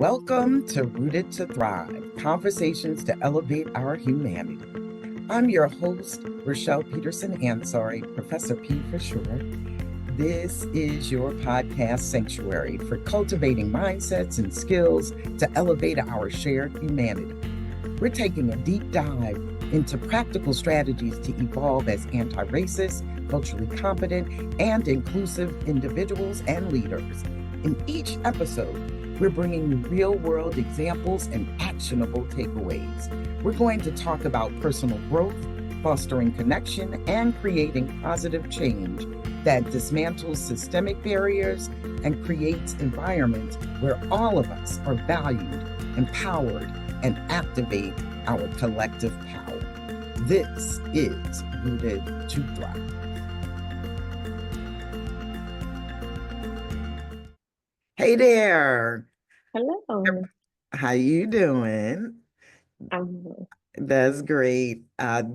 Welcome to Rooted to Thrive, conversations to elevate our humanity. I'm your host, Rochelle Peterson-Ansari, Professor P for short. This is your podcast sanctuary for cultivating mindsets and skills to elevate our shared humanity. We're taking a deep dive into practical strategies to evolve as anti-racist, culturally competent, and inclusive individuals and leaders. In each episode, we're bringing you real-world examples and actionable takeaways. We're going to talk about personal growth, fostering connection, and creating positive change that dismantles systemic barriers and creates environments where all of us are valued, empowered, and activate our collective power. This is Rooted to Thrive. Hey there. Hello. How you doing? Um, That's great.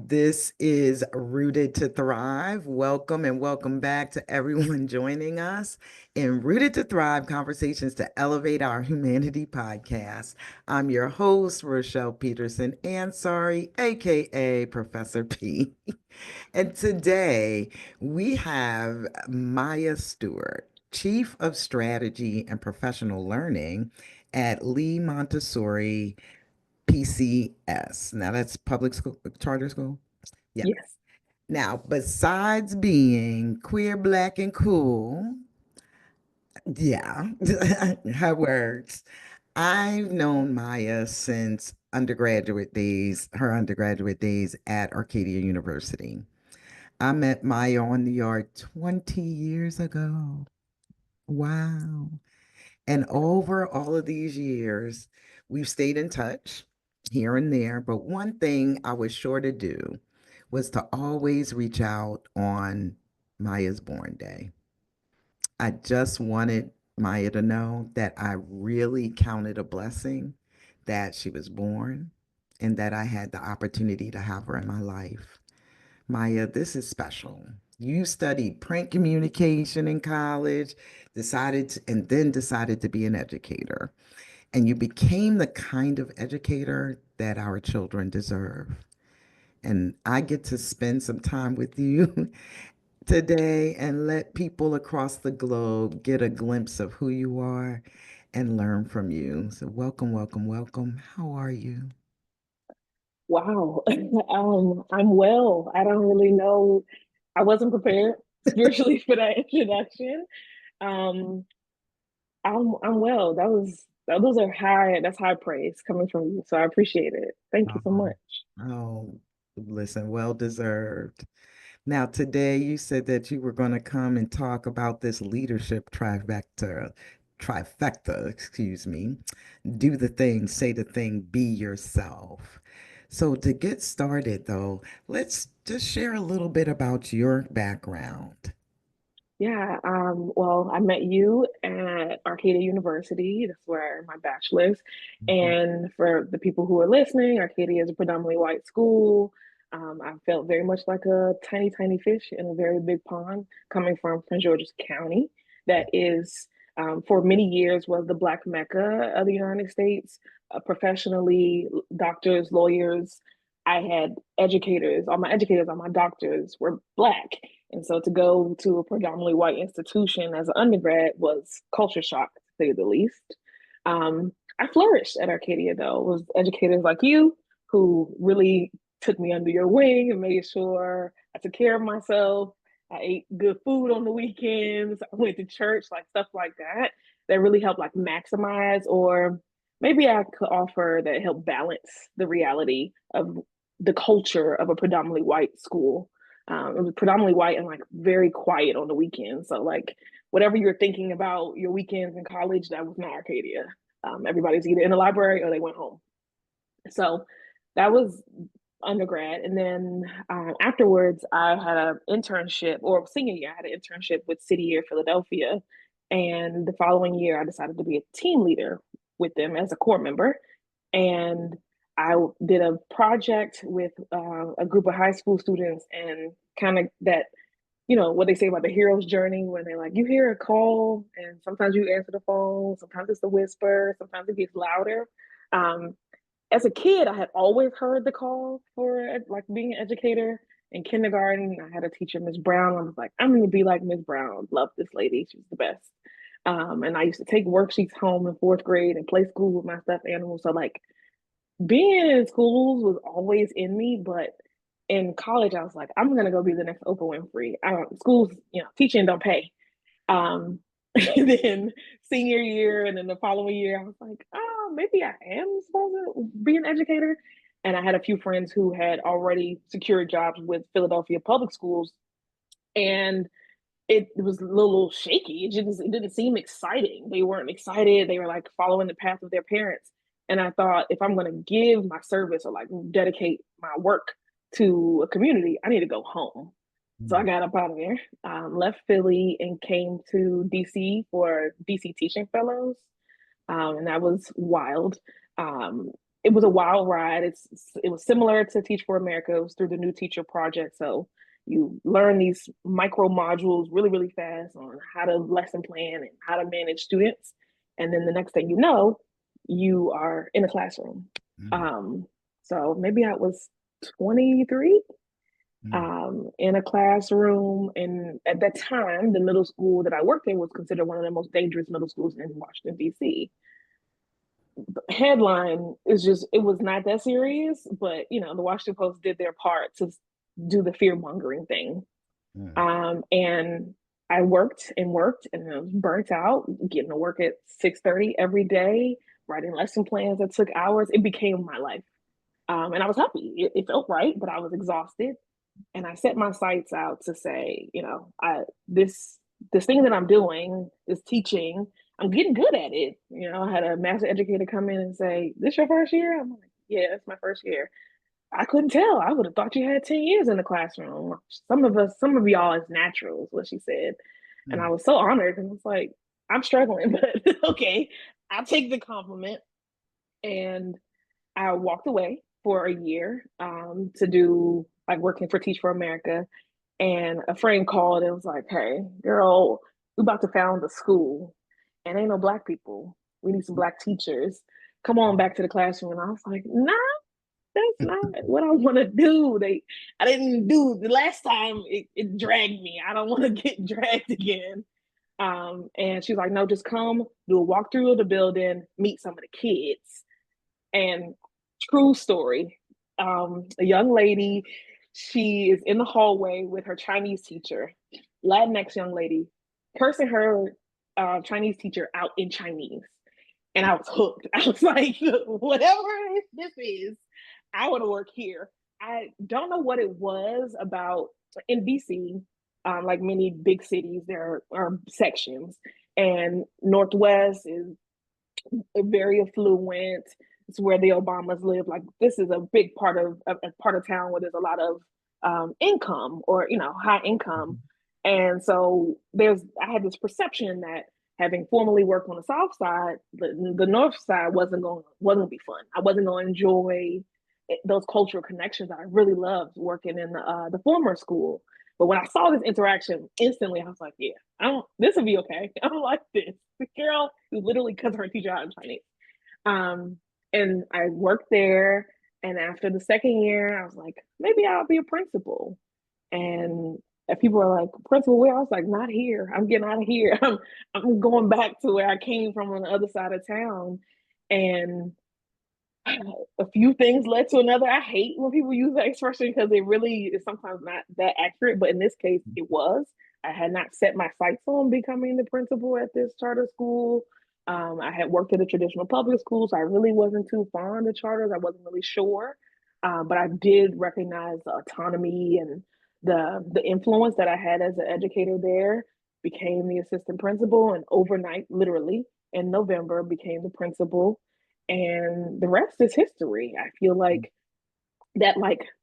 This is Rooted to Thrive. Welcome and welcome back to everyone joining us in Rooted to Thrive Conversations to Elevate Our Humanity podcast. I'm your host, Rochelle Peterson-Ansari, aka Professor P. And today we have Maya Stewart, Chief of Strategy and Professional Learning at Lee Montessori PCS. Now that's public school, charter school. Yeah. yes. Now, besides being queer, black, and cool, yeah, her words. I've known Maya since undergraduate days, her undergraduate days at Arcadia University. I met Maya on the yard 20 years ago. Wow. And over all of these years, we've stayed in touch here and there. But one thing I was sure to do was to always reach out on Maya's born day. I just wanted Maya to know that I really counted a blessing that she was born and that I had the opportunity to have her in my life. Maya, this is special. You studied print communication in college, and then decided to be an educator. And you became the kind of educator that our children deserve. And I get to spend some time with you today and let people across the globe get a glimpse of who you are and learn from you. So welcome, welcome, welcome. How are you? Wow. I'm well. I don't really know. I wasn't prepared spiritually for that introduction. Um, I'm well. That's high praise coming from you. So I appreciate it. Thank you so Oh, much. oh, listen, well deserved. Now, today you said that you were going to come and talk about this leadership trifecta, excuse me. Do the thing, say the thing, be yourself. So, to get started, though, let's just share a little bit about your background. Yeah, well, I met you at Arcadia University. That's where my bachelor's. Mhm. And for the people who are listening, Arcadia is a predominantly white school. I felt very much like a tiny, tiny fish in a very big pond coming from Prince George's County. That is, for many years, was the Black Mecca of the United States. Professionally, doctors, lawyers. I had educators. All my doctors were Black. And so to go to a predominantly white institution as an undergrad was culture shock, to say the least. I flourished at Arcadia, though. It was educators like you who really took me under your wing and made sure I took care of myself. I ate good food on the weekends. I went to church, like stuff like that, that really helped like maximize, or maybe I could offer that help balance the reality of the culture of a predominantly white school. It was predominantly white and like very quiet on the weekends. So like whatever you're thinking about your weekends in college, that was not Arcadia. Everybody's either in the library or they went home. So that was undergrad. And then afterwards, I had an internship, or senior year, I had an internship with City Year Philadelphia. And the following year, I decided to be a team leader with them as a core member. And I did a project with a group of high school students and kind of that what they say about the hero's journey when they like, you hear a call and sometimes you answer the phone, sometimes it's a whisper, sometimes it gets louder. Um, as a kid, I had always heard the call for like being an educator. In kindergarten, I had a teacher, Miss Brown. I was like, I'm going to be like Miss Brown. Love this lady. She's the best. And I used to take worksheets home in fourth grade and play school with my stuffed animals. So like being in schools was always in me, but in college, I was like, I'm gonna go be the next Oprah Winfrey. I don't schools, teaching don't pay. Um, and then senior year, and then the following year, I was like, oh, maybe I am supposed to be an educator. And I had a few friends who had already secured jobs with Philadelphia public schools, and it was a little shaky. It didn't seem exciting. They weren't excited. They were like following the path of their parents. And I thought, if I'm going to give my service or like dedicate my work to a community, I need to go home. So I Mm. got up out of there, left Philly, and came to DC for DC Teaching Fellows, and that was wild. Um, it was a wild ride. It was similar to Teach for America. It was through the New Teacher Project, so you learn these micro modules really, really fast on how to lesson plan and how to manage students, and then the next thing you know, you are in a classroom. Mm. Um, so maybe I was 23 Mm. in a classroom. And at that time, the middle school that I worked in was considered one of the most dangerous middle schools in Washington, D.C. The headline is just, it was not that serious, but the Washington Post did their part to do the fear mongering thing. Mm. And I worked and worked and I was burnt out, getting to work at 6:30 every day, writing lesson plans that took hours. It became my life. And I was happy. It felt right, but I was exhausted. And I set my sights out to say, this thing that I'm doing, this teaching, I'm getting good at it. I had a master educator come in and say, "This your first year?" I'm like, "Yeah, it's my first year." I couldn't tell. I would have thought you had 10 years in the classroom. Some of y'all is natural, is what she said. And I Mm. was so honored and was like, I'm struggling, but okay, I'll take the compliment. And I walked away for a year to do like working for Teach for America. And a friend called and was like, "Hey, girl, we about to found a school and ain't no black people. We need some black teachers. Come on back to the classroom." And I was like, "Nah, that's not what I want to do." I didn't do the last time. It dragged me. I don't want to get dragged again. And she's like, "No, just come do a walkthrough of the building, meet some of the kids." And true story, a young lady, she is in the hallway with her Chinese teacher, Latinx young lady, cursing her Chinese teacher out in Chinese. And I was hooked. I was like, whatever this is, I want to work here. I don't know what it was about in DC, like many big cities, there are sections, and Northwest is very affluent. It's where the Obamas live. Like this is a big part of a part of town where there's a lot of income or high income, Mhm. and so I had this perception that having formerly worked on the South Side, the North Side wasn't gonna be fun. I wasn't gonna enjoy those cultural connections. I really loved working in the former school. But when I saw this interaction, instantly I was like, "Yeah, I don't. This will be okay. I don't like this." The girl who literally cussed her teacher out in Chinese. Um, and I worked there. And after the second year, I was like, maybe I'll be a principal. And people were like, "Principal where?" I was like, "Not here. I'm getting out of here. I'm going back to where I came from on the other side of town." And a few things led to another. I hate when people use that expression because it really is sometimes not that accurate. But in this case, it was. I had not set my sights on becoming the principal at this charter school. I had worked at a traditional public school, so I really wasn't too fond of charters. I wasn't really sure, but I did recognize the autonomy and the influence that I had as an educator there. Became the assistant principal, and overnight, literally in November, became the principal, and the rest is history. I feel like that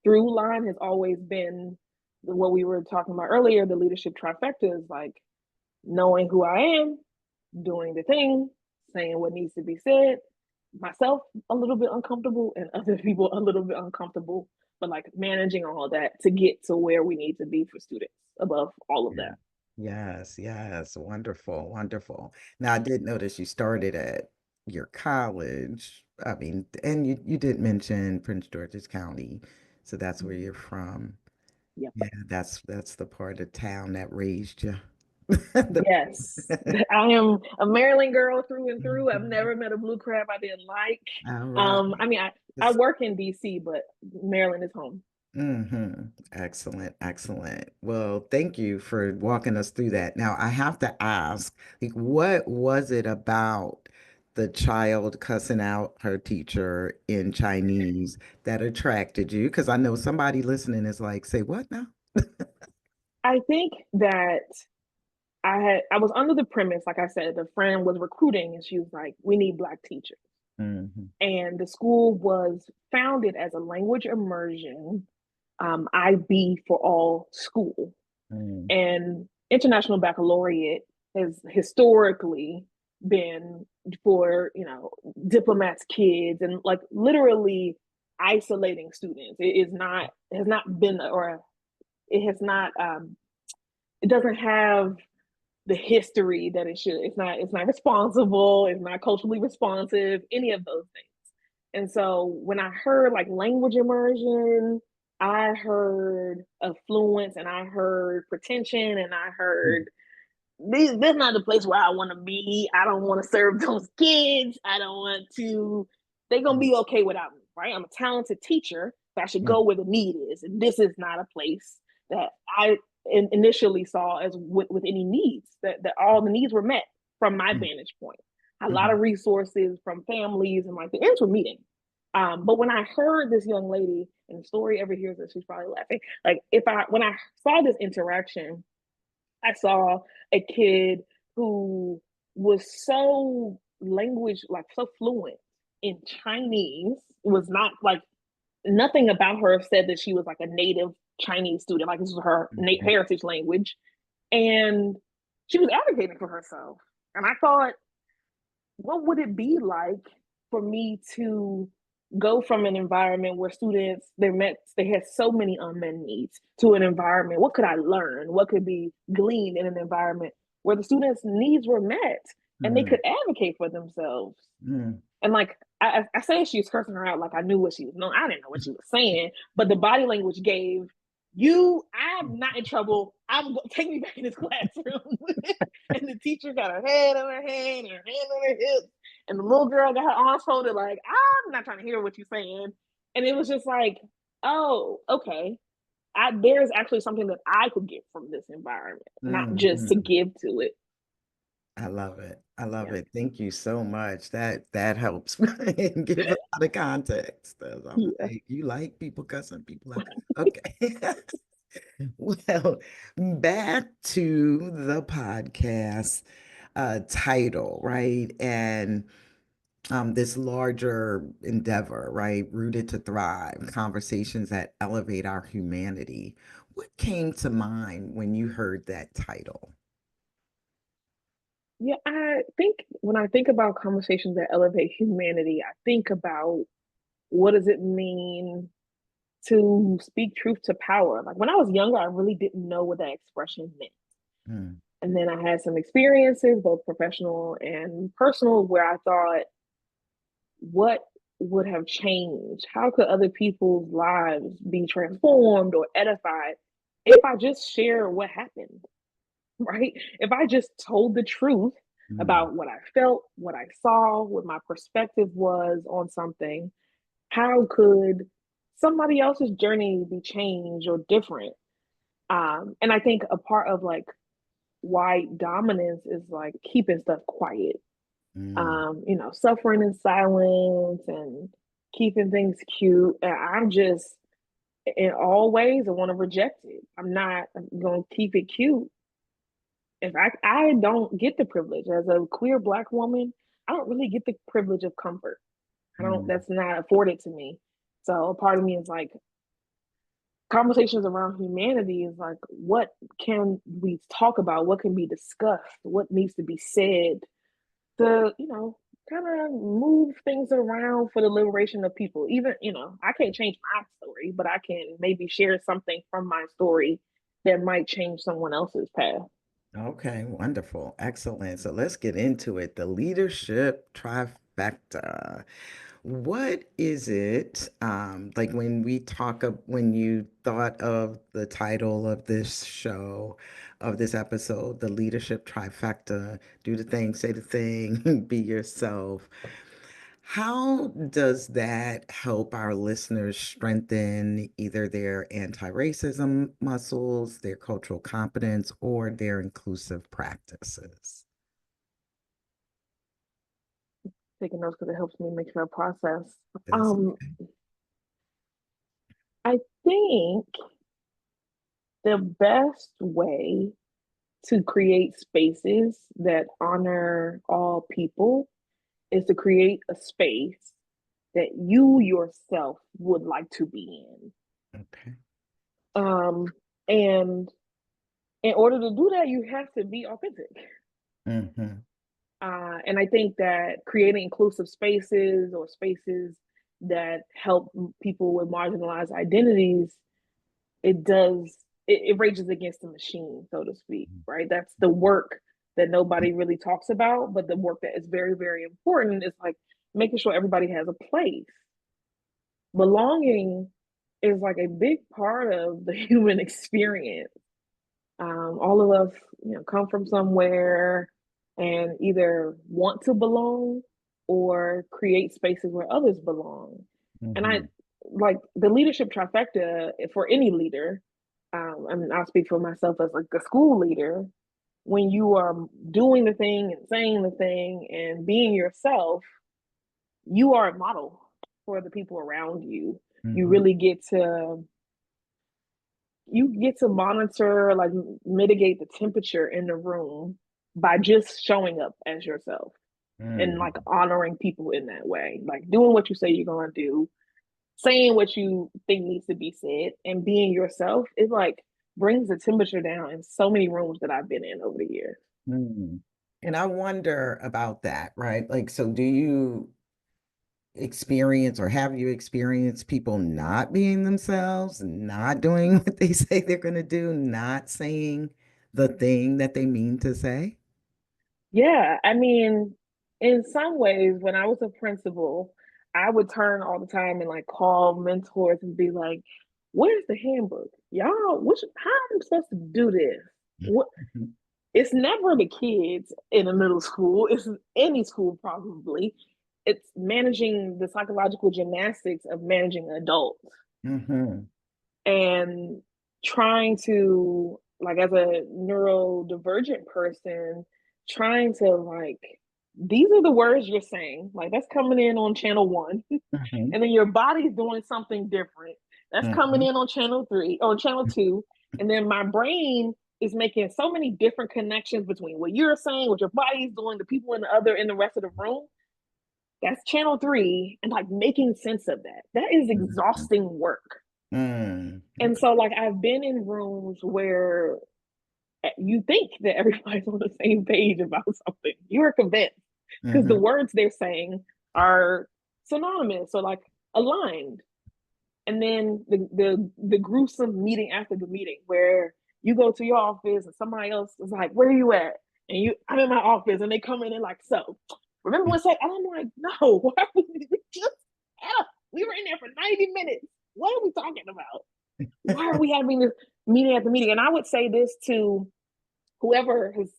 through line has always been what we were talking about earlier. The leadership trifecta is like knowing who I am, doing the thing, saying what needs to be said, myself a little bit uncomfortable and other people a little bit uncomfortable, but like managing all that to get to where we need to be for students above all of Yeah. that. Yes, yes. Wonderful, wonderful. Now, I did notice you started at your college. I mean, and you did mention Prince George's County, so that's where you're from. Yep. Yeah, that's the part of town that raised you. The- Yes. I am a Maryland girl through and through. I've Mhm. never met a blue crab I didn't like. All right. I mean, I It's- work in DC, but Maryland is home. Excellent, excellent. Well, thank you for walking us through that. Now, I have to ask, like, what was it about the child cussing out her teacher in Chinese that attracted you? Because I know somebody listening is like, say what now? I think that I was under the premise, like I said, the friend was recruiting and she was like, we need Black teachers. Hmm. And the school was founded as a language immersion IB for all school. Mm, And International Baccalaureate has historically been for, diplomats' kids and like literally isolating students. It is not, has not been, or it has not, it doesn't have the history that it should. It's not responsible, it's not culturally responsive, any of those things. And so when I heard like language immersion, I heard affluence and I heard pretension and I heard this is not the place where I want to be. I don't want to serve those kids. I don't want to. They're gonna mm, be okay without me, right? I'm a talented teacher, but I should mm, go where the need is, and this is not a place that I initially saw as with any needs. That all the needs were met from my mm, vantage point. A lot mm, of resources from families, and like the ends were meeting. But when I heard this young lady, and the story ever hears it, she's probably laughing. Like if I when I saw this interaction, I saw a kid who was so language, like so fluent in Chinese, was not like nothing about her said that she was like a native Chinese student, like this was her mhm, heritage language. And she was advocating for herself. And I thought, what would it be like for me to go from an environment where students they had so many unmet needs to an environment, what could I learn, what could be gleaned in an environment where the students needs were met and they mm, could advocate for themselves. mm, And like I say she was cursing her out like I knew what she was. No, I didn't know what she was saying, but the body language gave you. I'm not in trouble. Take me back in this classroom. And the teacher got her head on her hand, her hand on her hip, and the little girl got her arms folded. Like I'm not trying to hear what you're saying. And it was just like, oh, okay. There's actually something that I could get from this environment, not mm, just to mm. give to it. I love it. I love Yeah, it. Thank you so much. That helps and gives a lot of context. I'm yeah. like, you like people cussing people out. Okay. Well, back to the podcast title, right? And this larger endeavor, right? Rooted to Thrive, conversations that elevate our humanity. What came to mind when you heard that title? Yeah, I think when I think about conversations that elevate humanity, I think about what does it mean to speak truth to power. Like when I was younger, I really didn't know what that expression meant. Mm, And then I had some experiences, both professional and personal, where I thought, what would have changed? How could other people's lives be transformed or edified if I just share what happened? Right? If I just told the truth mm, about what I felt, what I saw, what my perspective was on something, how could somebody else's journey be changed or different? And I think a part of like white dominance is like keeping stuff quiet, mm, suffering in silence and keeping things cute. And I'm just, in all ways, I want to reject it. I'm going to keep it cute. If I don't get the privilege as a queer Black woman, I don't really get the privilege of comfort. I don't, mm, that's not afforded to me. So a part of me is like, conversations around humanity is like, what can we talk about? What can be discussed? What needs to be said to, kind of move things around for the liberation of people. Even, I can't change my story, but I can maybe share something from my story that might change someone else's path. Okay, wonderful. Excellent. So let's get into it. The leadership trifecta. What is it, like when you thought of the title of this show, of this episode, the leadership trifecta, do the thing, say the thing, be yourself. How does that help our listeners strengthen either their anti-racism muscles, their cultural competence, or their inclusive practices? Taking notes because it helps me make sure I process. That's Um, I think the best way to create spaces that honor all people is to create a space that you yourself would like to be in. okay. And in order to do that, you have to be authentic. Mm-hmm. And I think that creating inclusive spaces or spaces that help people with marginalized identities, it rages against the machine, so to speak, right? That's the work that nobody really talks about, but the work that is very, very important is like making sure everybody has a place. Belonging is like a big part of the human experience. All of us, come from somewhere and either want to belong or create spaces where others belong. And I Mm-hmm. like the leadership trifecta for any leader. I mean, I'll speak for myself as like a school leader. When you are doing the thing and saying the thing and being yourself, you are a model for the people around you. You Mm-hmm. really get to monitor, like mitigate the temperature in the room by just showing up as yourself and like Mm-hmm. honoring people in that way, like doing what you say you're gonna do, saying what you think needs to be said, and being yourself is like brings the temperature down in so many rooms that I've been in over the years. Mm. And I wonder about that, right? Like, so do you experience or have you experienced people not being themselves, not doing what they say they're going to do, not saying the thing that they mean to say? Yeah, I mean, in some ways, when I was a principal, I would turn all the time and like call mentors and be like, "Where's the handbook, y'all? How am I supposed to do this? What?" Mhm. It's never the kids in a middle school. It's any school probably. It's managing the psychological gymnastics of managing adults Mhm. and trying to, like, as a neurodivergent person, trying to like, these are the words you're saying, like that's coming in on channel one, Mhm. and then your body's doing something different that's coming Mhm. in on channel three, on channel two, and then my brain is making so many different connections between what you're saying, what your body's doing, the people in the rest of the room. That's channel three, and like making sense of that. That is Mhm. exhausting work. Mm. And Okay. so, like, I've been in rooms where you think that everybody's on the same page about something. You're convinced because the Mhm. words they're saying are synonymous or like aligned. And then the gruesome meeting after the meeting where you go to your office and somebody else is like, "Where are you at?" And I'm in my office, and they come in and like, "So, remember what's that?" And I'm like, "No, why are we just we were in there for 90 minutes. What are we talking about? Why are we having this meeting after meeting?" And I would say this to whoever has,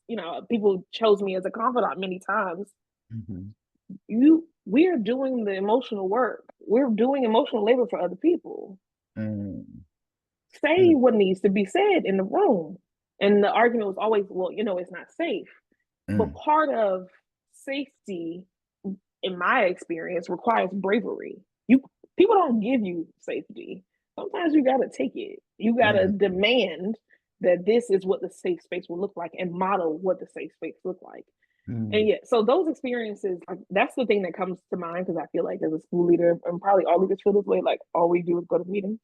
people chose me as a confidant many times. Mhm. We're doing the emotional work. We're doing emotional labor for other people. Mm. Say Mm. what needs to be said in the room. And the argument was always, well, it's not safe. But Mm. part of safety, in my experience, requires bravery. People don't give you safety. Sometimes you gotta take it. You gotta Mm. demand that this is what the safe space will look like and model what the safe space look like. And Mm. yeah, so those experiences, like, that's the thing that comes to mind because I feel like as a school leader, and probably all leaders feel this way, like all we do is go to meetings.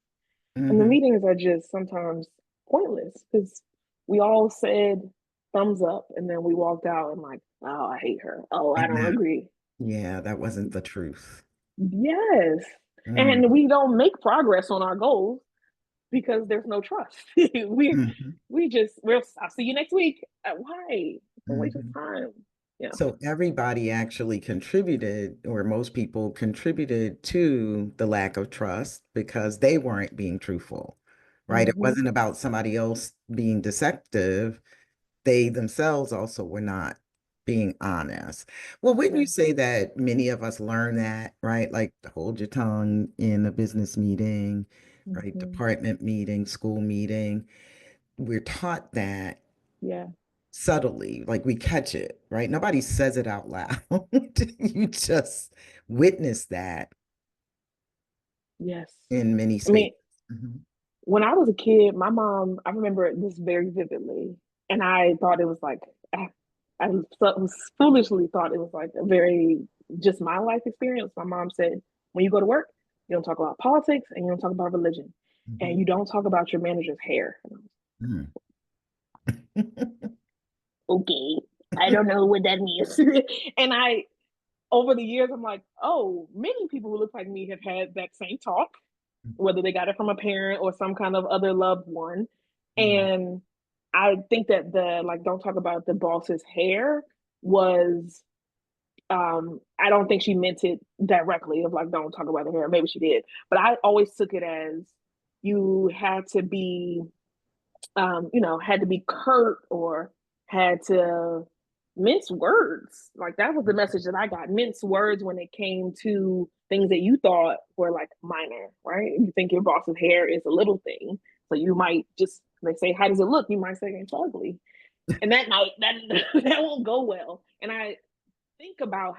And the Mhm. meetings are just sometimes pointless because we all said thumbs up and then we walked out and like, oh, I hate her. Oh, I don't Yeah. agree. Yeah, that wasn't the truth. Yes. Mm, And we don't make progress on our goals because there's no trust. mhm, I'll see you next week. Why? It's a waste of mhm. time. Yeah. So everybody actually contributed, or most people contributed to the lack of trust because they weren't being truthful, right? It Hmm. wasn't about somebody else being deceptive. They themselves also were not being honest. Well, wouldn't you Yeah. say that many of us learn that, right? Like to hold your tongue in a business meeting, right? Hmm. Department meeting, school meeting. We're taught that Yeah. subtly, like we catch it, right? Nobody says it out loud. You just witness that Yes. in many I mean, spaces. Mhm. when I was a kid, my mom, I remember this very vividly, and I thought it was like, I, I foolishly thought it was like a very just my life experience. My mom said, when you go to work, you don't talk about politics and you don't talk about religion, and Mhm. you don't talk about your manager's hair. And I was Mhm. okay, I don't know what that means. And over the years, I'm like, oh, many people who look like me have had that same talk, whether they got it from a parent or some kind of other loved one. Mhm. And I think that the like don't talk about the boss's hair was I don't think she meant it directly of like don't talk about the hair. Maybe she did. But I always took it as you had to be had to be curt or had to mince words. Like that was the message that I got. Mince words when it came to things that you thought were like minor, right? You think your boss's hair is a little thing. So you might just they say, how does it look? You might say it's ugly. And that might that that won't go well. And I think about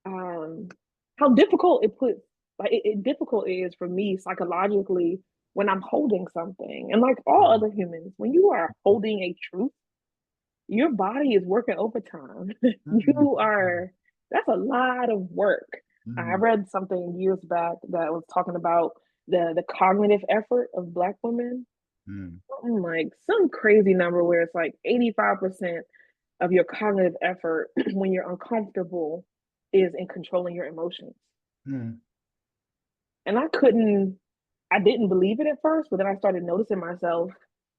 um how difficult it puts difficult it is for me psychologically when I'm holding something. And like all other humans, when you are holding a truth, your body is working overtime. Mhm. you are That's a lot of work. I Mhm. read something years back that was talking about the cognitive effort of Black women. Mhm. Something like some crazy number where it's like 85% of your cognitive effort when you're uncomfortable is in controlling your emotions. Mhm. And I didn't believe it at first, but then I started noticing myself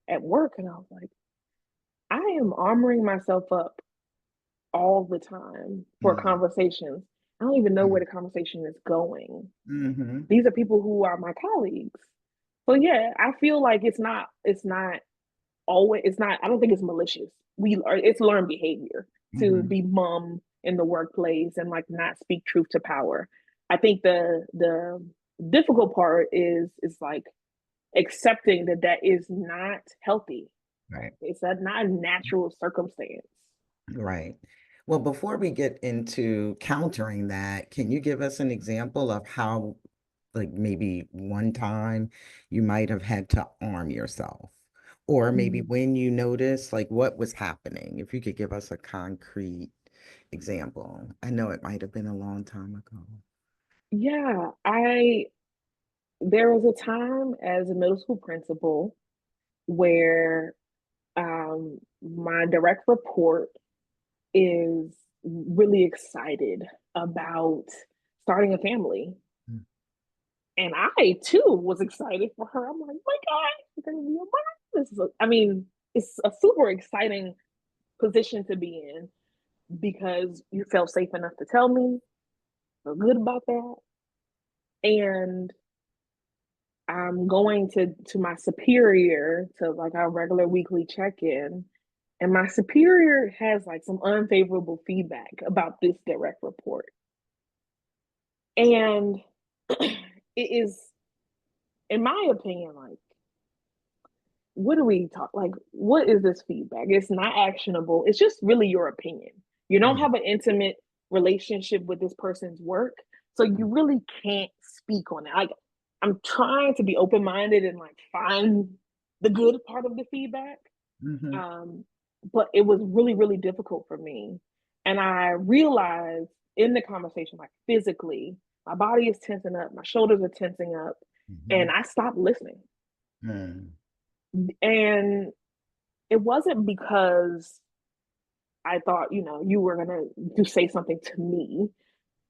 at work and I was like, I am armoring myself up all the time for Mhm. conversations. I don't even know where Mhm. the conversation is going. Mhm. These are people who are my colleagues. So yeah, I feel like it's not always it's not I don't think it's malicious. It's learned behavior to Mhm. be mum in the workplace and like not speak truth to power. I think the difficult part is like accepting that that is not healthy. Right. It's not a natural circumstance. Right. Well, before we get into countering that, can you give us an example of how, like maybe one time you might have had to arm yourself, or maybe Mm. when you noticed like what was happening? If you could give us a concrete example. I know it might have been a long time ago. Yeah, I there was a time as a middle school principal where my direct report is really excited about starting a family. Mm, And I too was excited for her. I'm like, my God, you're gonna be a mom. I mean, it's a super exciting position to be in because you felt safe enough to tell me, feel good about that. And I'm going to my superior to like our regular weekly check-in. And my superior has like some unfavorable feedback about this direct report. And it is, in my opinion, like, what do we talk? Like, what is this feedback? It's not actionable. It's just really your opinion. You don't mm, have an intimate relationship with this person's work. So you really can't speak on it. Like, I'm trying to be open minded and like find the good part of the feedback. mhm, Um, but it was really, really difficult for me. And I realized in the conversation, like physically, my body is tensing up, my shoulders are tensing up, and mhm, I stopped listening. mm, And it wasn't because I thought, you were gonna do say something to me.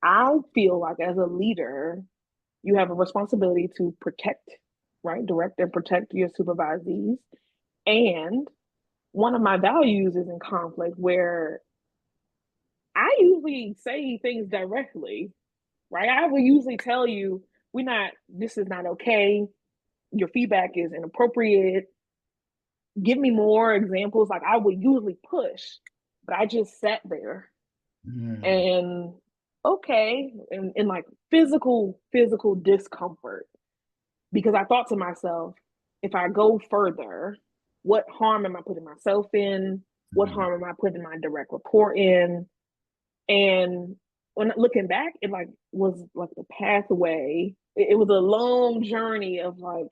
I feel like as a leader, you have a responsibility to protect, right? Direct and protect your supervisees. And one of my values is in conflict where I usually say things directly, right? I will usually tell you, this is not okay. Your feedback is inappropriate. Give me more examples. Like I would usually push, but I just sat there Mm, and okay, and like physical discomfort because I thought to myself, if I go further, what harm am I putting myself in? What mm, harm am I putting my direct report in? And when looking back, it like was like the pathway. It was a long journey of like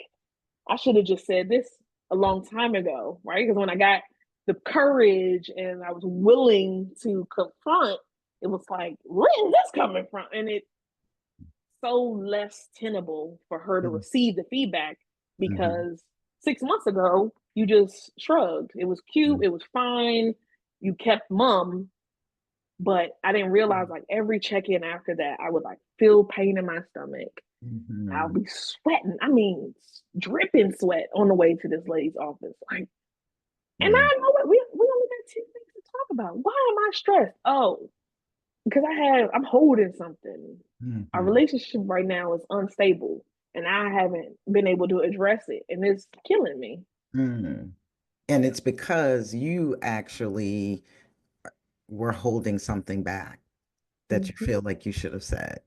I should have just said this a long time ago, right? Because when I got the courage and I was willing to confront, it was like, where is this coming from? And it so less tenable for her to mm, receive the feedback mhm, because 6 months ago you just shrugged. It was cute, mm, it was fine. You kept mum, but I didn't realize like every check in after that, I would like feel pain in my stomach. I'll mhm, be sweating. I mean, dripping sweat on the way to this lady's office. Like, and mm, I know what we only got 10 things to talk about. Why am I stressed? Oh, because I'm holding something. Our mhm, relationship right now is unstable, and I haven't been able to address it, and it's killing me. mm. And it's because you actually were holding something back that you Mm-hmm. feel like you should have said.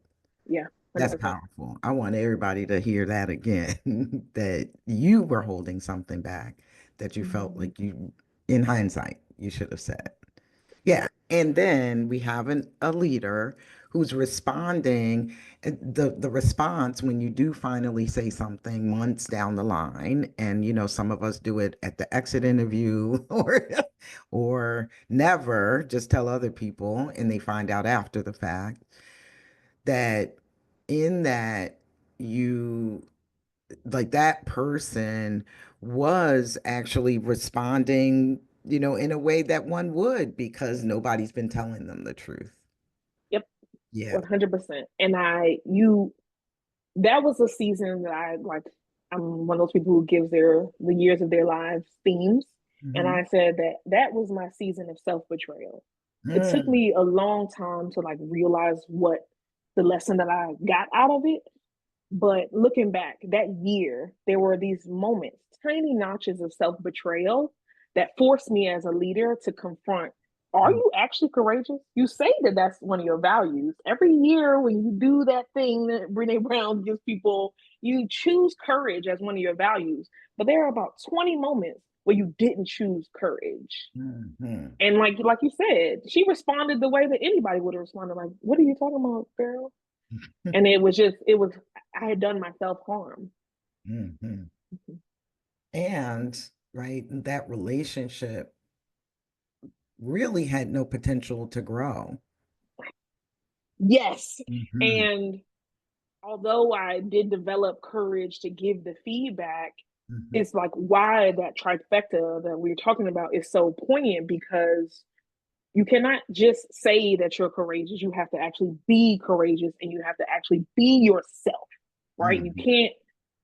Yeah, That's 100%. powerful. I want everybody to hear that again, that you were holding something back that you felt Mm-hmm. like you, in hindsight, you should have said. Yeah. Yep. And then we have a leader who's responding. The response when you do finally say something months down the line, and some of us do it at the exit interview or never just tell other people and they find out after the fact that in that you like that person was actually responding, in a way that one would because nobody's been telling them the truth. Yep. Yeah. 100%. And that was a season that I like. I'm one of those people who gives the years of their lives themes, and Hmm. I said that was my season of self betrayal. It took Mm, me a long time to like realize what the lesson that I got out of it. But looking back, that year, there were these moments, tiny notches of self betrayal that forced me as a leader to confront, are mm, you actually courageous? You say that that's one of your values. Every year, when you do that thing that Brene Brown gives people, you choose courage as one of your values. But there are about 20 moments where you didn't choose courage. mhm. And like you said, she responded the way that anybody would have responded, like, what are you talking about, girl? And I had done myself harm. Mhm. And right, that relationship really had no potential to grow. Yes. Hmm. And although I did develop courage to give the feedback, Hmm. it's like why that trifecta that we're talking about is so poignant because you cannot just say that you're courageous. You have to actually be courageous and you have to actually be yourself, right? Hmm.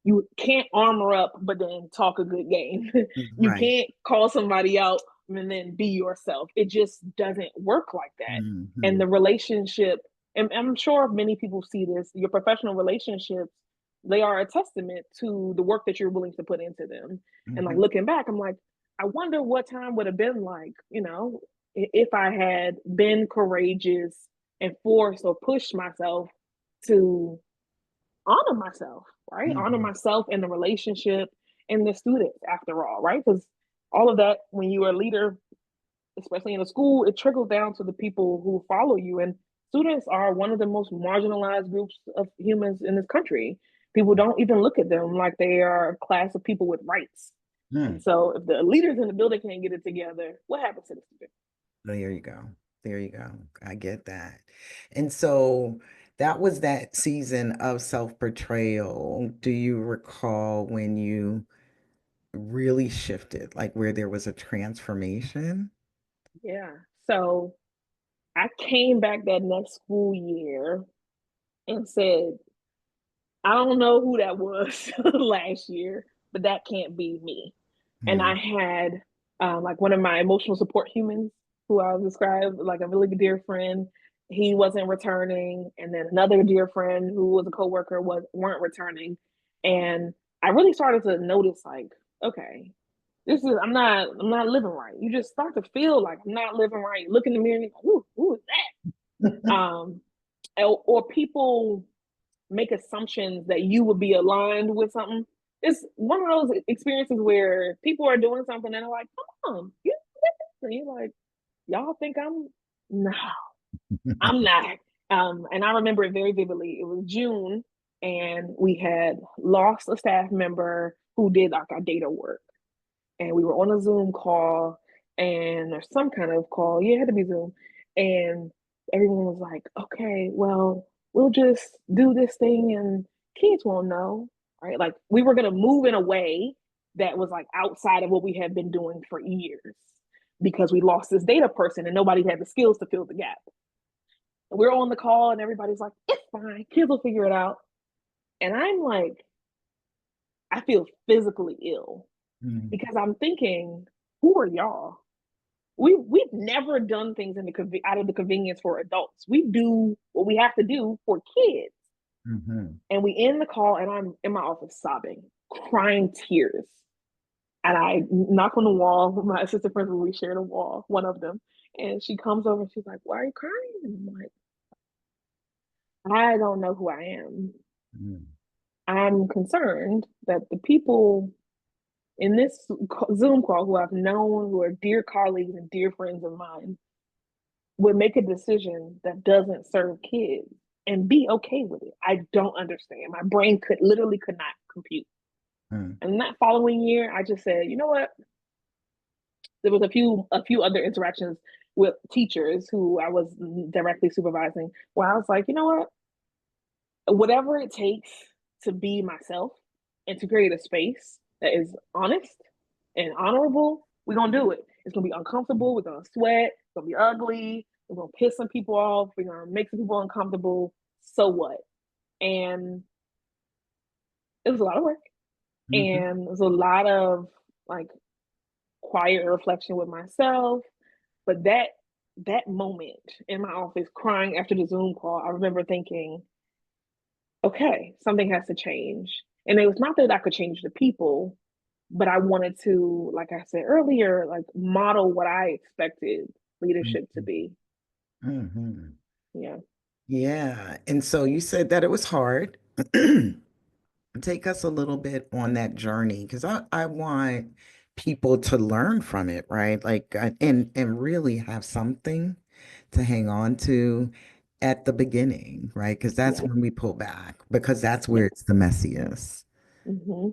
You can't armor up but then talk a good game. You Right. can't call somebody out and then be yourself. It just doesn't work like that. And Hmm. the relationship, and I'm sure many people see this, your professional relationships, they are a testament to the work that you're willing to put into them. And like Hmm. looking back, I'm like, I wonder what time would have been like, if I had been courageous and forced or pushed myself to honor myself, right? Honor Hmm. myself and the relationship and the students, after all, right? Because all of that, when you are a leader, especially in a school, it trickles down to the people who follow you. And students are one of the most marginalized groups of humans in this country. People don't even look at them like they are a class of people with rights. And Hmm. so, if the leaders in the building can't get it together, what happens to the students? There you go. There you go. I get that. And so that was that season of self-betrayal. Do you recall when you really shifted, like where there was a transformation? Yeah. So I came back that next school year and said, I don't know who that was last year, but that can't be me. And I Mm, had like one of my emotional support humans who I'll describe like a really good dear friend. He wasn't returning, and then another dear friend who was a coworker weren't returning, and I really started to notice like, okay, this is I'm not living right. You just start to feel like I'm not living right. You look in the mirror and you go, who is that? Or people make assumptions that you would be aligned with something. It's one of those experiences where people are doing something and they're like, come on, you and you're like, y'all think I'm no, I'm not. And I remember it very vividly. It was June and we had lost a staff member who did like our data work. And we were on a Zoom call and or some kind of call. Yeah, it had to be Zoom. And everyone was like, okay, well, we'll just do this thing and kids won't know. Right. Like we were gonna move in a way that was like outside of what we had been doing for years because we lost this data person and nobody had the skills to fill the gap. And we're on the call and everybody's like, it's fine, kids will figure it out. And I'm like, I feel physically ill mm, because I'm thinking, who are y'all? We've never done things out of the convenience for adults. We do what we have to do for kids. mhm. And we end the call, and I'm in my office sobbing, crying tears. And I knock on the wall. My assistant principal, we shared a wall, one of them, and she comes over and she's like, "Why are you crying?" And I'm like, "I don't know who I am. Mm, I'm concerned that the people in this Zoom call who I've known, who are dear colleagues and dear friends of mine, would make a decision that doesn't serve kids and be okay with it. I don't understand. My brain could not compute. mm, And that following year, I just said, you know what? There was a few other interactions with teachers who I was directly supervising where I was like, you know what? Whatever it takes to be myself and to create a space that is honest and honorable, we're gonna do it. It's gonna be uncomfortable, we're gonna sweat, it's gonna be ugly, we're gonna piss some people off, we're gonna make some people uncomfortable. So what? And it was a lot of work. mhm, And it was a lot of like quiet reflection with myself. But that moment in my office crying after the Zoom call, I remember thinking, okay, something has to change. And it was not that I could change the people, but I wanted to, like I said earlier, like model what I expected leadership to mhm, be. mhm. Yeah. Yeah. And so you said that it was hard. Take us a little bit on that journey because I want people to learn from it, right? Like, and really have something to hang on to at the beginning, right? Because that's Yeah. when we pull back, because that's Yeah. where it's the messiest. hmm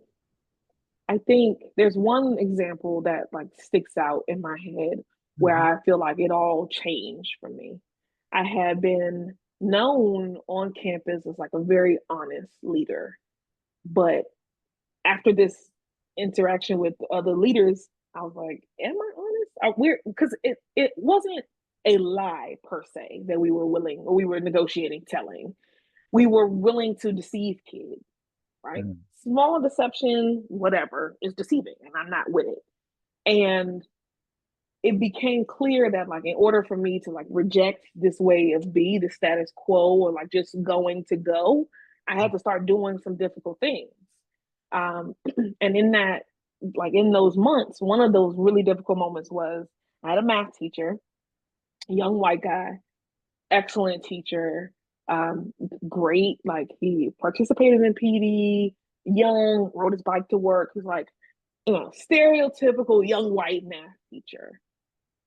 I think there's one example that like sticks out in my head where Mhm, I feel like it all changed for me. I had been known on campus as like a very honest leader, but after this interaction with other leaders, I was like, "Am I honest?" We're because it wasn't a lie per se that we were willing or we were negotiating telling. We were willing to deceive kids, right? mhm, Small deception, whatever, is deceiving, and I'm not with it. And it became clear that like in order for me to like reject this way of be the status quo or like just going to go, I had to start doing some difficult things. um and in that, like in those months, one of those really difficult moments was I had a math teacher, young white guy, excellent teacher, um great, like he participated in PD, young, rode his bike to work. He's like, stereotypical young white math teacher.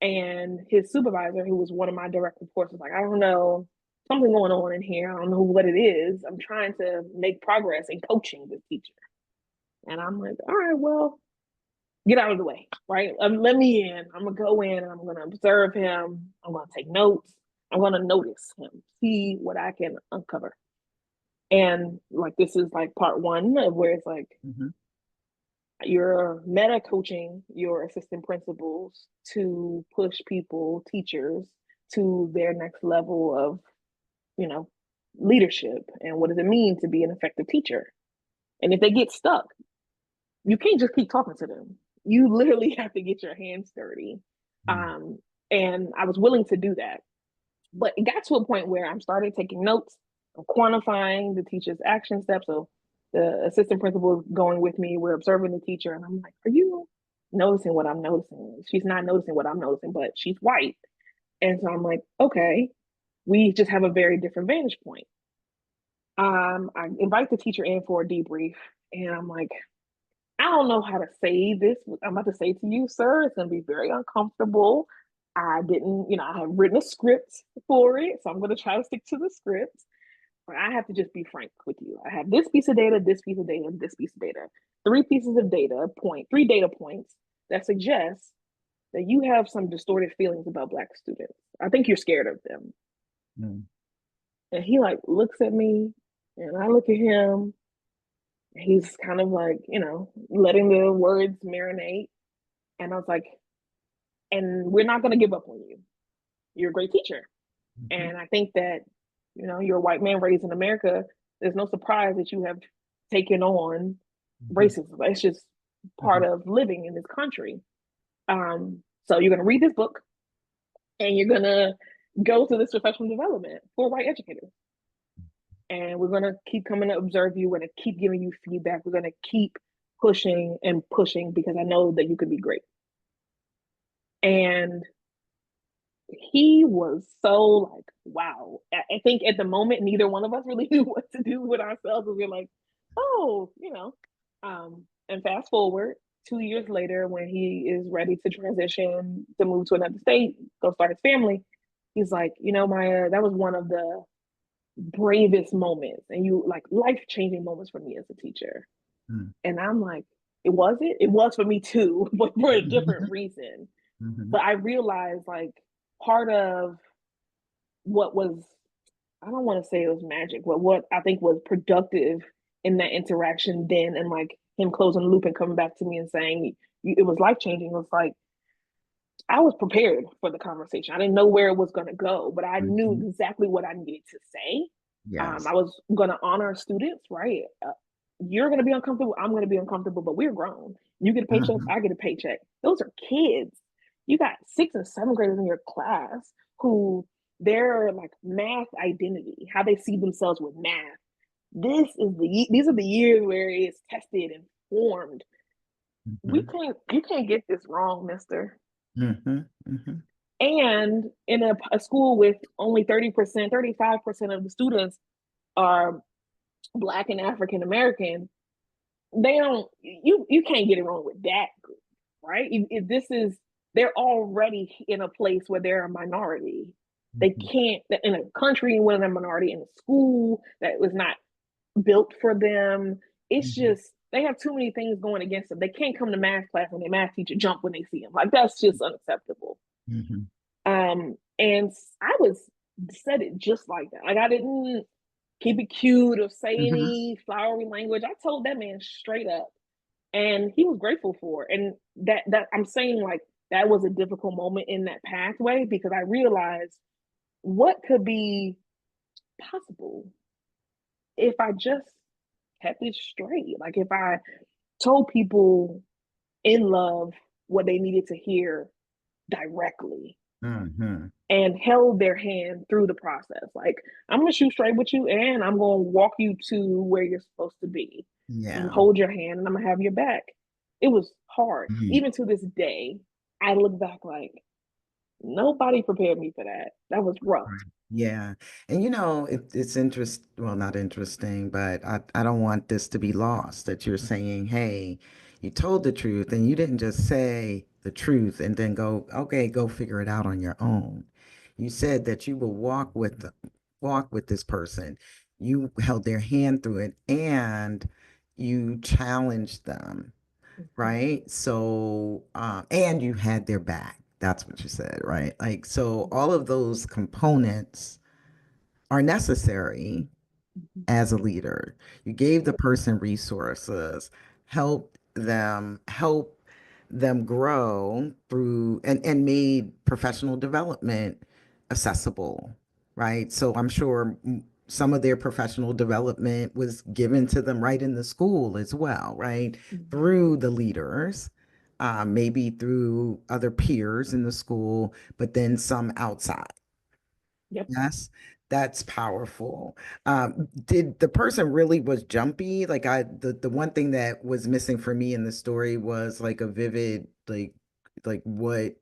And his supervisor, who was one of my direct reports, was like, I don't know, something going on in here. I don't know what it is. I'm trying to make progress in coaching this teacher. And I'm like, all right, well, get out of the way, right? Let me in. I'm gonna go in and I'm gonna observe him. I'm gonna take notes. I'm gonna notice him, see what I can uncover. And like this is like part one of where it's like mhm, You're meta coaching your assistant principals to push people, teachers, to their next level of, you know, leadership. And what does it mean to be an effective teacher? And if they get stuck, you can't just keep talking to them. You literally have to get your hands dirty. Mm. Um, and I was willing to do that. But it got to a point where I started taking notes, I'm quantifying the teacher's action steps. So the assistant principal is going with me. We're observing the teacher, and I'm like, "Are you noticing what I'm noticing?" She's not noticing what I'm noticing, but she's white, and so I'm like, "Okay, we just have a very different vantage point." I invite the teacher in for a debrief, and I'm like, "I don't know how to say this. I'm about to say to you, sir. It's going to be very uncomfortable. I didn't, I have written a script for it, so I'm going to try to stick to the script. But I have to just be frank with you. I have this piece of data, this piece of data, and this piece of data. Three data points that suggest that you have some distorted feelings about Black students. I think you're scared of them." Mm. And he like looks at me, and I look at him. And he's kind of like, letting the words marinate. And I was like, and we're not going to give up on you. You're a great teacher. Mhm. And I think that, you're a white man raised in America. There's no surprise that you have taken on Mhm. racism. It's just part Mhm. of living in this country. So you're going to read this book and you're going to go through this professional development for white educators. And we're going to keep coming to observe you. We're going to keep giving you feedback. We're going to keep pushing and pushing because I know that you could be great. And he was so like, wow. I think at the moment, neither one of us really knew what to do with ourselves. We were like, oh, and fast forward 2 years later, when he is ready to transition to move to another state, go start his family, he's like, Maya, that was one of the bravest moments and you like life-changing moments for me as a teacher. Mm. And I'm like, it was for me too, but for a different reason. Mhm. But I realized like part of what was, I don't want to say it was magic, but what I think was productive in that interaction then, and like him closing the loop and coming back to me and saying it was life changing, was like I was prepared for the conversation. I didn't know where it was going to go, but I knew Mhm. exactly what I needed to say. Yes. I was going to honor students, right? You're going to be uncomfortable. I'm going to be uncomfortable, but we're grown. You get a paycheck. Mhm. I get a paycheck. Those are kids. You got sixth and seventh graders in your class who their like math identity, how they see themselves with math. These are the years where it's tested and formed. Mhm. You can't get this wrong, mister. Mhm. Mhm. And in a school with only 30%, 35% of the students are Black and African American, they don't, you can't get it wrong with that group, right? If this is, they're already in a place where they're a minority. They Mhm. can't, in a country where they're a minority, in a school that was not built for them. It's Mhm. just, they have too many things going against them. They can't come to math class and their math teacher jump when they see them. Like, that's just unacceptable. Mhm. And I was said it just like that. Like I didn't keep it cute or say Mhm. any flowery language. I told that man straight up, and he was grateful for it. And that I'm saying like that was a difficult moment in that pathway because I realized what could be possible if I just kept it straight. Like if I told people in love what they needed to hear directly Mhm. and held their hand through the process. Like, I'm gonna shoot straight with you and I'm gonna walk you to where you're supposed to be. I'm gonna Yeah. hold your hand and I'm gonna have your back. It was hard. Mhm. Even to this day, I look back like nobody prepared me for that. That was rough. Right. Yeah. And it's well, not interesting, but I don't want this to be lost that you're saying, hey, you told the truth and you didn't just say the truth and then go, okay, go figure it out on your own. You said that you will walk with this person. You held their hand through it and you challenged them, Mhm. right? So, and you had their back. That's what you said, right? Like, so all of those components are necessary Mhm. as a leader. You gave the person resources, helped them, help them grow through and made professional development accessible, right? So I'm sure some of their professional development was given to them right in the school as well, right? Mhm. Through the leaders, maybe through other peers in the school, but then some outside. Yep. Yes, that's powerful. Did the person really was jumpy? Like the one thing that was missing for me in the story was like a vivid, like what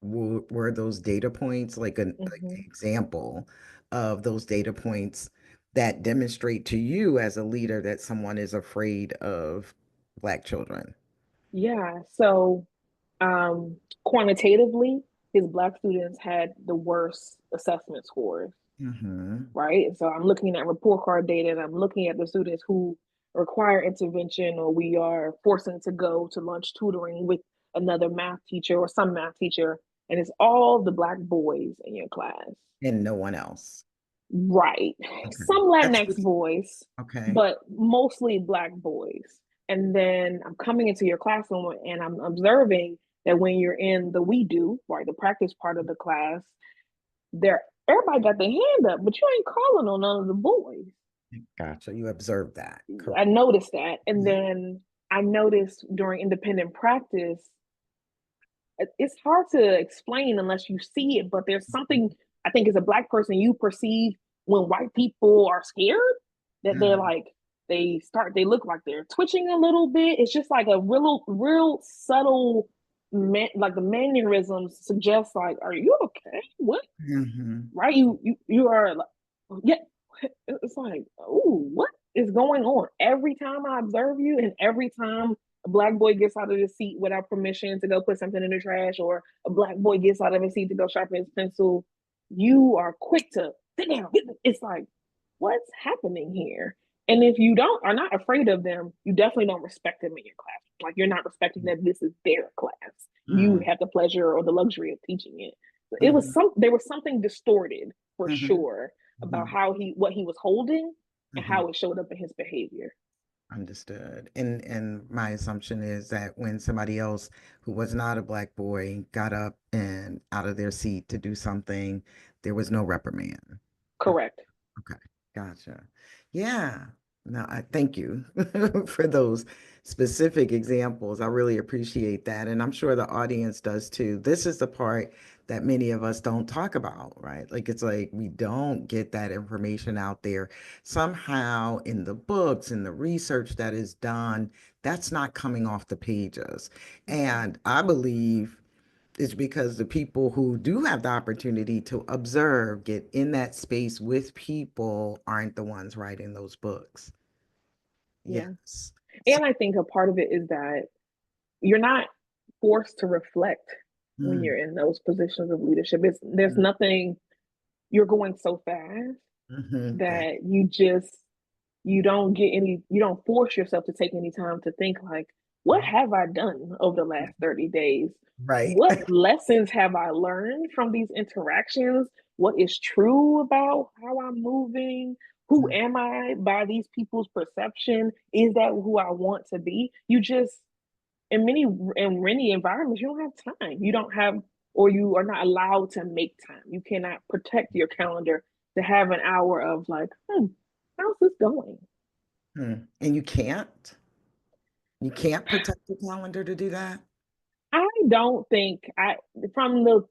were those data points, like an Hmm. example of those data points that demonstrate to you as a leader that someone is afraid of Black children. Yeah. So, quantitatively, his Black students had the worst assessment scores, Mm-hmm. right? So I'm looking at report card data and I'm looking at the students who require intervention or we are forcing to go to lunch tutoring with another math teacher or some math teacher, and it's all the Black boys in your class. And no one else. Right. Okay. Some That's Latinx just boys, okay. but mostly Black boys. And then I'm coming into your classroom and I'm observing that when you're in the we do, right, the practice part of the class, there everybody got their hand up, but you ain't calling on none of the boys. Gotcha. You observed that. I Correct. noticed that. And Yeah. then I noticed during independent practice, it's hard to explain unless you see it, but there's something I think as a Black person you perceive when white people are scared that they're Mhm. like they look like they're twitching a little bit. It's just like a real subtle like the mannerisms suggest like, are you okay? What? Mhm. Right? You are like, yeah. It's like, oh, what is going on? Every time I observe you, and every time a Black boy gets out of the seat without permission to go put something in the trash, or a Black boy gets out of his seat to go sharpen his pencil, you are quick to sit down. It's like, what's happening here? And if you don't are not afraid of them, you definitely don't respect them in your class. Like you're not respecting that this is their class. You Mhm. have the pleasure or the luxury of teaching it. It was Mhm. there was something distorted for Mhm. sure about Mhm. how he what he was holding and Mhm. how it showed up in his behavior. Understood. And my assumption is that when somebody else who was not a Black boy got up and out of their seat to do something, there was no reprimand. Correct. Okay, gotcha. Yeah. No, I thank you for those specific examples. I really appreciate that. And I'm sure the audience does too. This is the part that many of us don't talk about, right? Like it's like we don't get that information out there. Somehow in the books, in the research that is done, that's not coming off the pages. Mhm. And I believe is because the people who do have the opportunity to observe, get in that space with people, aren't the ones writing those books. Yeah. Yes. So, And I think a part of it is that you're not forced to reflect when mm, you're in those positions of leadership. There's mm, nothing, you're going so fast that, that you don't force yourself to take any time to think like, what have I done over the last 30 days? right. What lessons have I learned from these interactions? What is true about how I'm moving? Who Mm, am I by these people's perception? Is that who I want to be? You just in many environments you don't have time. You don't have or you are not allowed to make time. You cannot protect your calendar to have an hour of like, how's this going? And you can't protect the calendar to do that. I don't think I from the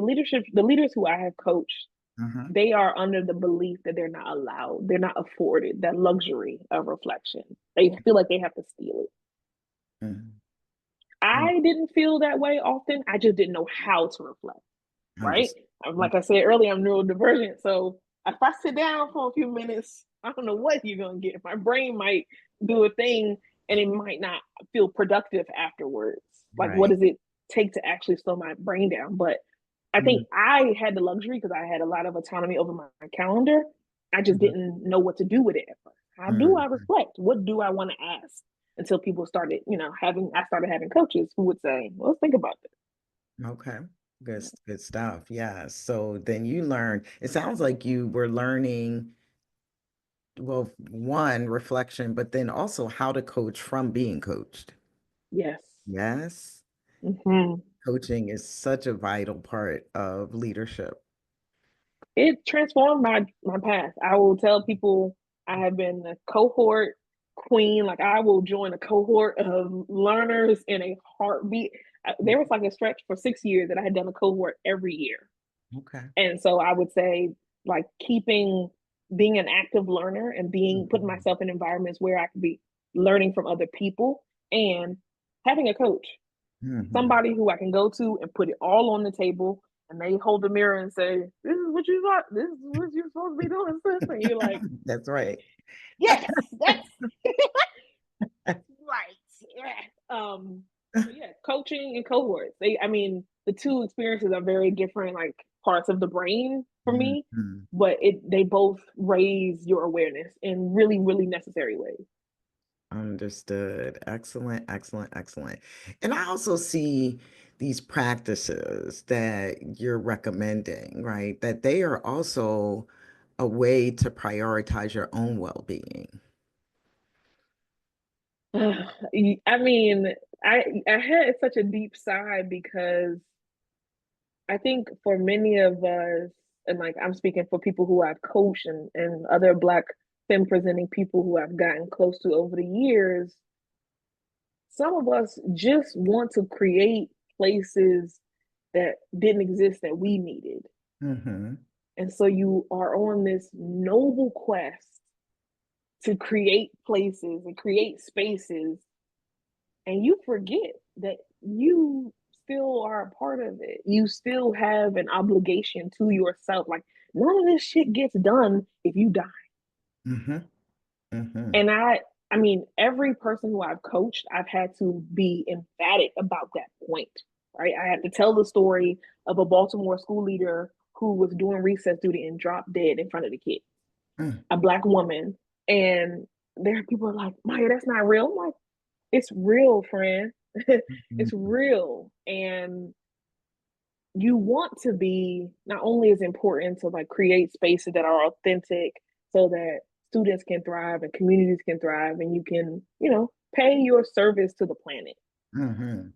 leadership the leaders who I have coached, Uh-huh. they are under the belief that they're not afforded that luxury of reflection. They feel like they have to steal it. Mm, mm, I didn't feel that way often. I just didn't know how to reflect, right? understood. Like I said earlier, I'm neurodivergent. So if I sit down for a few minutes, I don't know what you're gonna get. My brain might do a thing and it might not feel productive afterwards. Like what Right. does it take to actually slow my brain down? But I Mm, think I had the luxury because I had a lot of autonomy over my calendar. I just mhm, didn't know what to do with it at first. How do I mm. reflect? What do I want to ask? Until people started, I started having coaches who would say, well, let's think about this. Okay. Good stuff. Yeah. So then you learn, it sounds like you were learning, well, one, reflection, but then also how to coach from being coached. Yes. Yes. Hmm. Coaching is such a vital part of leadership. It transformed my path. I will tell people I have been a cohort queen. Like I will join a cohort of learners in a heartbeat. There was like a stretch for 6 years that I had done a cohort every year. Okay. And so I would say like keeping being an active learner and being putting Mhm. myself in environments where I could be learning from other people and having a coach, Mhm. somebody who I can go to and put it all on the table and they hold the mirror and say, "This is what you thought. This is what you're supposed to be doing, sis." And you're like, That's right. "Yes, that's right." Yeah. So yeah, coaching and cohorts. I mean, the two experiences are very different, like parts of the brain for me, Mhm. but they both raise your awareness in really, really necessary ways. Understood. Excellent, excellent, excellent. And I also see these practices that you're recommending, right? That they are also a way to prioritize your own well-being. I mean, I had such a deep sigh because I think for many of us, and like I'm speaking for people who I've coached and other Black femme presenting people who I've gotten close to over the years, some of us just want to create places that didn't exist that we needed. Mm-hmm. And so you are on this noble quest to create places and create spaces, and you forget that you still are a part of it. You still have an obligation to yourself. Like none of this shit gets done if you die. Mm-hmm. Mm-hmm. And I mean, every person who I've coached, I've had to be emphatic about that point. Right? I had to tell the story of a Baltimore school leader who was doing recess duty and dropped dead in front of the kids, a Black woman. And there are people are like, Maya, that's not real. I'm like, it's real, friend. It's Mm-hmm. real. And you want to be not only is important to like create spaces that are authentic so that students can thrive and communities can thrive and you can, pay your service to the planet. Mm-hmm.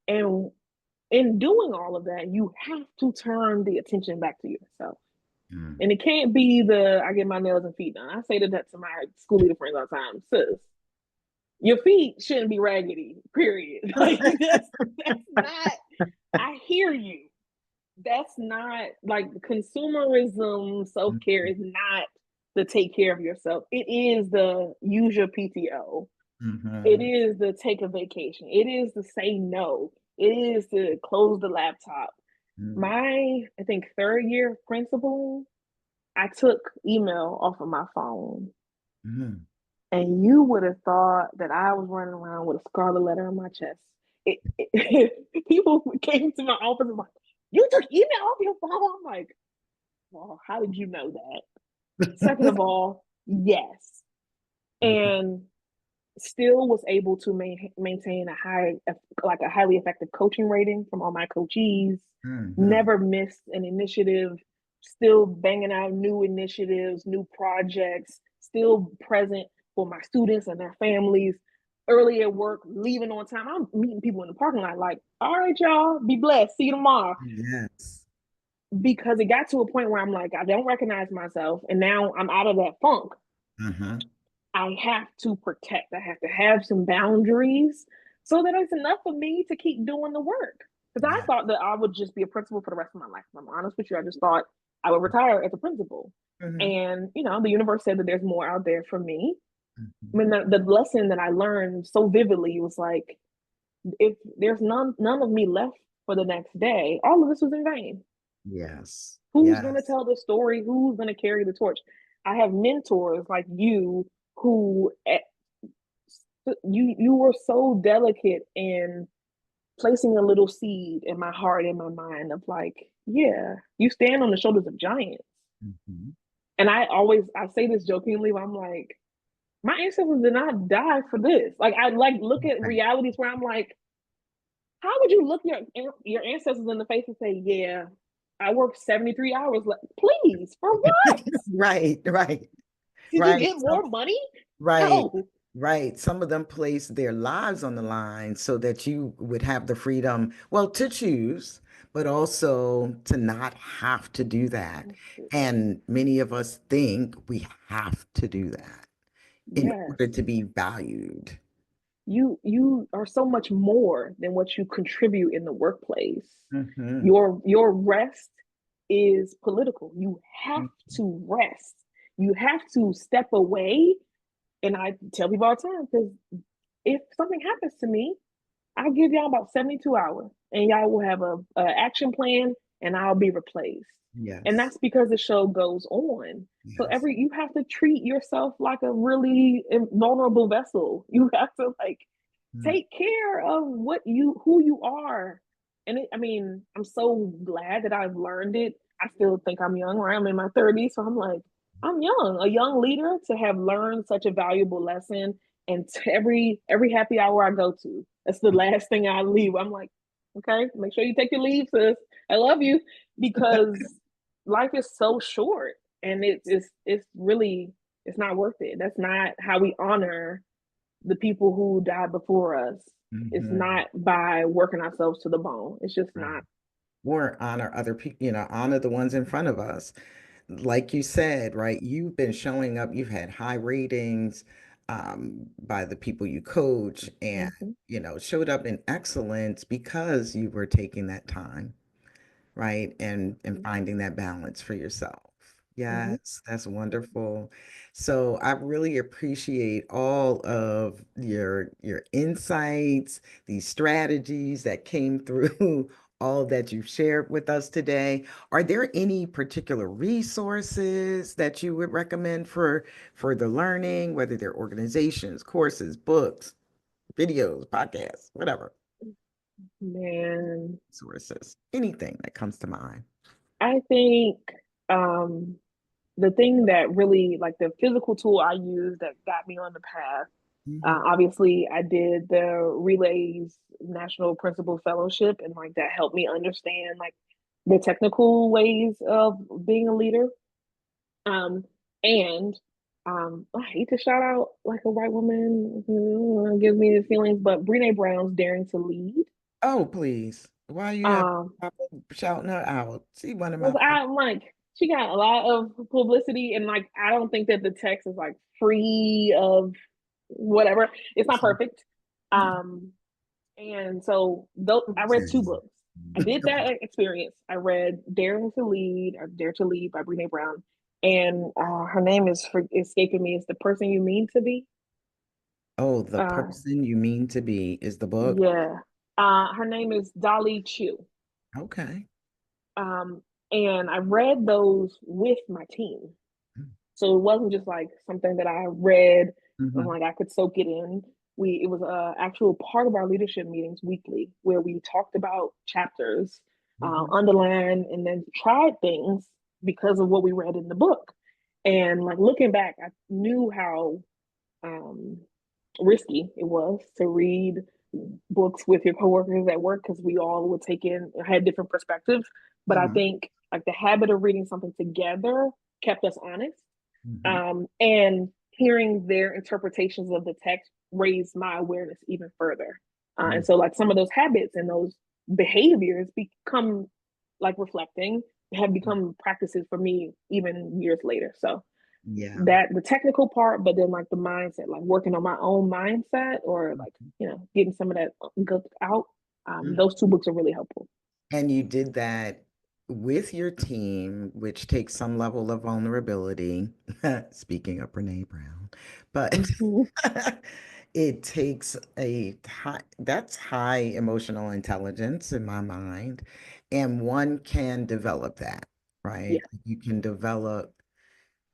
And in doing all of that, you have to turn the attention back to yourself. Mm-hmm. And it can't be the I get my nails and feet done. I say that to my school leader friends all the time, sis. Your feet shouldn't be raggedy, period. Like that's not I hear you. That's not like consumerism, self-care is not the take care of yourself. It is the use your PTO. It Mm-hmm. is the take a vacation. It is the say no. It is to close the laptop. My, I think, third year of principal, I took email off of my phone. Mm-hmm. And you would have thought that I was running around with a scarlet letter on my chest. People came to my office and like, "You took email off your phone?" I'm like, "Well, how did you know that?" Second of all, yes, and still was able to maintain like a highly effective coaching rating from all my coachees. Mm-hmm. Never missed an initiative. Still banging out new initiatives, new projects. Still present for my students and their families. Early at work, leaving on time. I'm meeting people in the parking lot. Like, all right, y'all, be blessed. See you tomorrow. Yes. Because it got to a point where I'm like, I don't recognize myself, and now I'm out of that funk. Mm-hmm. I have to protect. I have to have some boundaries so that it's enough for me to keep doing the work. Because I Yeah. thought that I would just be a principal for the rest of my life. If I'm honest with you, I just thought I would retire as a principal. Mm-hmm. And, the universe said that there's more out there for me. I Mm-hmm. mean, the lesson that I learned so vividly was like, if there's none of me left for the next day, all of this was in vain. Yes. Who's going to Yes. tell the story? Who's going to carry the torch? I have mentors like you who you were so delicate in placing a little seed in my heart and my mind of like, yeah, you stand on the shoulders of giants. Mm-hmm. And I say this jokingly, but I'm like, my ancestors did not die for this. Like I like look at Right. realities where I'm like, how would you look your ancestors in the face and say, yeah, I worked 73 hours? Like, please, for what? Right. Right. Did you Right. get So, more money? right. No. Right. Some of them place their lives on the line so that you would have the freedom, well, to choose, but also to not have to do that. And many of us think we have to do that in Yes. order to be valued. You are so much more than what you contribute in the workplace. Hmm. Your rest is political. You have to rest. You have to step away. And I tell people all the time, because if something happens to me, I'll give y'all about 72 hours and y'all will have a action plan and I'll be replaced. And Yes. that's because the show goes on. So Yes. you have to treat yourself like a really vulnerable vessel. You have to like Mm. take care of who you are. And I mean, I'm so glad that I've learned it. I still think I'm young, right? I'm in my 30s, so I'm like, I'm young, a young leader to have learned such a valuable lesson. And every happy hour I go to, that's the last thing I leave. I'm like, okay, make sure you take your leave, sis. I love you, because life is so short, and it's really, it's not worth it. That's not how we honor the people who died before us. It's Hmm. not by working ourselves to the bone. It's just Right. not. Or honor other people, honor the ones in front of us. Like you said, right? You've been showing up, you've had high ratings by the people you coach and, Mm-hmm, showed up in excellence because you were taking that time, right? And finding that balance for yourself. mm-hmm, Yes, that's wonderful. So I really appreciate all of your insights, these strategies that came through, all that you've shared with us today. Are there any particular resources that you would recommend for the learning, whether they're organizations, courses, books, videos, podcasts, whatever, man. sources, anything that comes to mind? I think um, the thing that really, like, the physical tool I used that got me on the path. Mhm. Obviously, I did the Relays National Principal Fellowship, and like that helped me understand like the technical ways of being a leader. Um, and I hate to shout out like a white woman who gives me the feelings, but Brene Brown's Daring to Lead. Oh, please. Why you have Um, shouting her out? She one of my was I'm like, she got a lot of publicity, and like I don't think that the text is like free of whatever. It's not favorites. perfect. Um, And so though I read two books. I did that experience. I read Daring to Lead or Dare to Lead by Brene Brown. And her name is escaping me. It's The Person You Mean to Be. Oh, the Uh, person you mean to be is the book. yeah. Her name is Dolly Chu. Okay. Um, and I read those with my team. So it wasn't just like something that I read and Mm-hmm. like I could soak it in. It was a actual part of our leadership meetings weekly where we talked about chapters, Hmm. underlined, and then tried things because of what we read in the book. And like looking back, I knew how um, risky it was to read books with your coworkers at work, because we all would take in had different perspectives. But I Uh-huh. think like the habit of reading something together kept us honest, Hmm. and hearing their interpretations of the text raised my awareness even further. And so, like, some of those habits and those behaviors become like reflecting have become practices for me even years later. So Yeah. that the technical part, but then like the mindset, like working on my own mindset, or like getting some of that guilt out. Mhm. Those two books are really helpful. And you did that with your team, which takes some level of vulnerability. Speaking of Brene Brown, but Mm-hmm. it takes that's high emotional intelligence in my mind. And one can develop that, right? Yeah. You can develop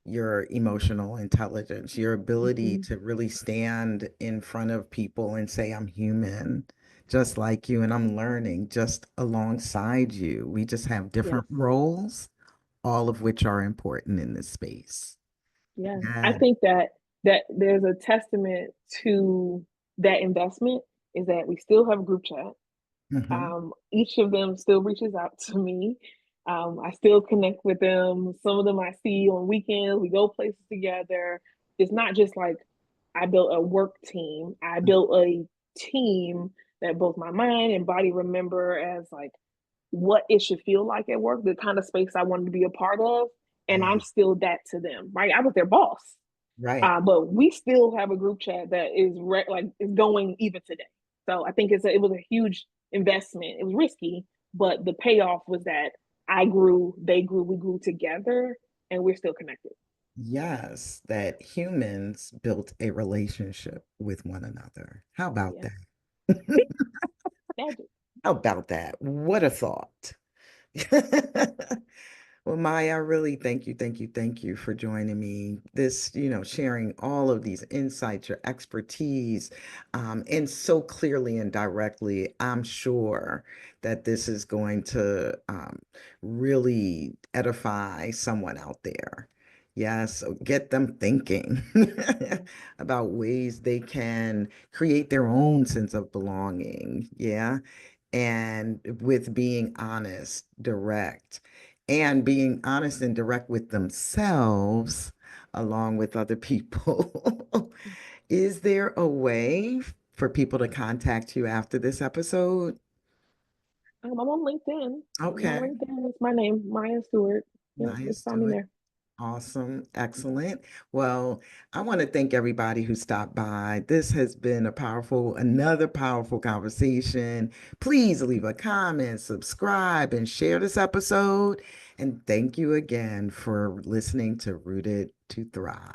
your emotional intelligence, your ability Mm-hmm. to really stand in front of people and say, I'm human, just like you, and I'm learning just alongside you. We just have different Yes. roles, all of which are important in this space. Yeah, I Yeah. think that there's a testament to that investment is that we still have a group chat. Hmm. Each of them still reaches out to me. I still connect with them. Some of them I see on weekends. We go places together. It's not just like I built a work team. I built a team that both my mind and body remember as like what it should feel like at work, the kind of space I wanted to be a part of. And I'm Yeah, still that to them, right? I was their boss. right. But we still have a group chat that like is going even today. So I think it was a huge investment. It was risky, but the payoff was that I grew, they grew, we grew together, and we're still connected. Yes, that humans built a relationship with one another. How about Yes, that? magic. How about that? What a thought. Well, Maya, I really thank you for joining me. Sharing all of these insights, your expertise, and so clearly and directly, I'm sure that this is going to really edify someone out there. Yes, so get them thinking about ways they can create their own sense of belonging. Yeah. And with being honest, direct, and being honest and direct with themselves along with other people. Is there a way for people to contact you after this episode? I'm on LinkedIn. My Okay, LinkedIn is my name, Maya Stewart. Yep, Maya just find me Stewart. there. Awesome. Excellent. Well, I want to thank everybody who stopped by. This has been another powerful conversation. Please leave a comment, subscribe, and share this episode. And thank you again for listening to Rooted to Thrive.